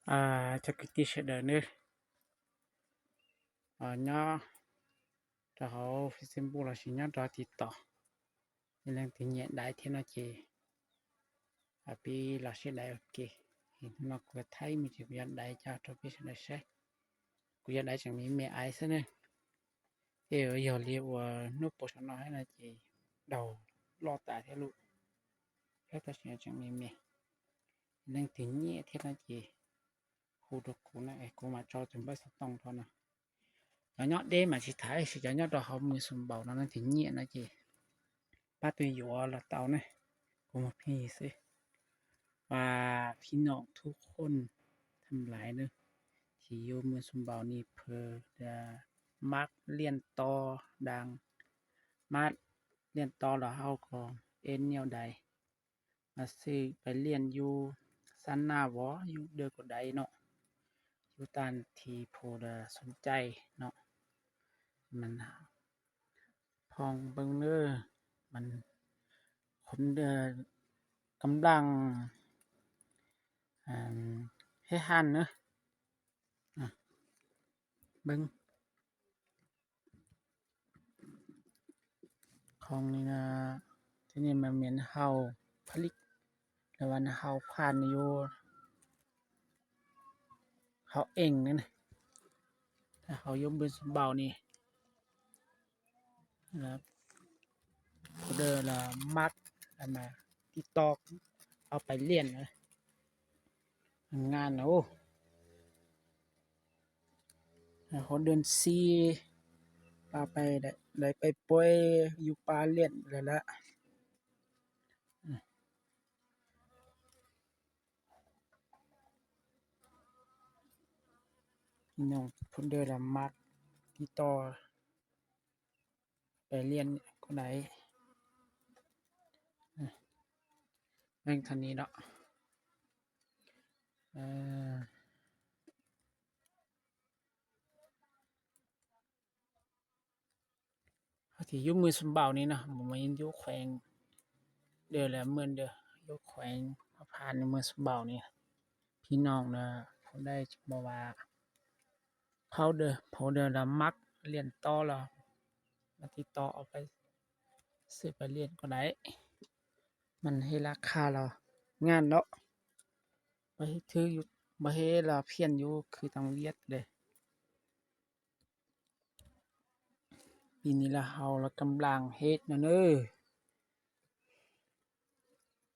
Cho cái tí sẽ đỡ nữa nhá cho họ phải xem bộ là chỉ nhá cho thì tỏ nên là thì nhẹ đại thế nó chỉ bị là sẽ đại ok thì nó có thấy mình chỉ biết đại cho biết sẽ sẽ cũng đại chẳng mình mẹ ai thế này thì ở giờ liệu nút bộ nó nói là chỉ đầu lo tại thế luôn cái ta sẽ chẳng mình mẹ nên thì nhẹ thế là chỉ khu được cũ này cô mà cho chúng bắt tông thôi nè nó nhót đêm mà chỉ thấy chỉ cho nhót đó không mình sùng bầu nó thì nhẹ nó chỉ ba tuổi dọa là tao này của mộtพี่สิว่าพี่น้องทุกคนทำหลายเนอะที่อยู่เมืองสมเบานี่เพื่อจะมักเรียนต่อดังมาเรียนต่อแล้วเฮาก็เอ็นแนวใดมาซื้อไปเรียนอยู่ซันนาวออยู่เด้อก็ได้เนาะอยู่ตามที่ผู้ใดสนใจเนาะมันพองเบิ่งเด้อมันคนกำลังให้หันเนอะเบิ่งของนี่นะที่นี่มันเหมือนเฮาผลิตแล้ววันเฮาผ่านอยู่เฮาเองนั่นน่ะถ้าเฮาอยู่บนสมเบานี่นะครับเด้อละมักแล้วมาติดต่อเอาไปเรียนนะงานโอ้เขาเดือน4ปาไปได้ไปป่วยอยู่ป่าเรียนแล้วละพี่น้องเพิ่นเด้อละมักติดต่อไปเรียนก็ได้แม่งเท่านี้เนาะเอ่อที่อยู่เมืองสมเบานี่เนาะบ่แม่นอยู่แขวงเด้อละเมืองเด้ออยู่แขวงพระพานในเมืองสมเบานี่พี่น้องนะเขาได้บอกว่าเขาเด้อละมักเรียนต่อแล้วมาติดต่อเอาไปซื้อไปเรียนก็ได้มันให้ราคาเรางานเนาะบ่ให้ถืออยู่บ่ให้เราเพี้ยนอยู่คือต้องเวียดเด้อปีนี้ละเฮาละกำลังเฮ็ดนะเด้อ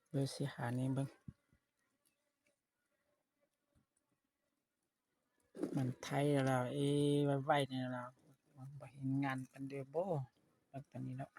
เบิ่งสิหานี่เบิ่งมันไทยแล้วเอ๊ไว้ๆนี่แล้วบ่เห็นงานปานใดบ่แบบตอนนี้เนาะ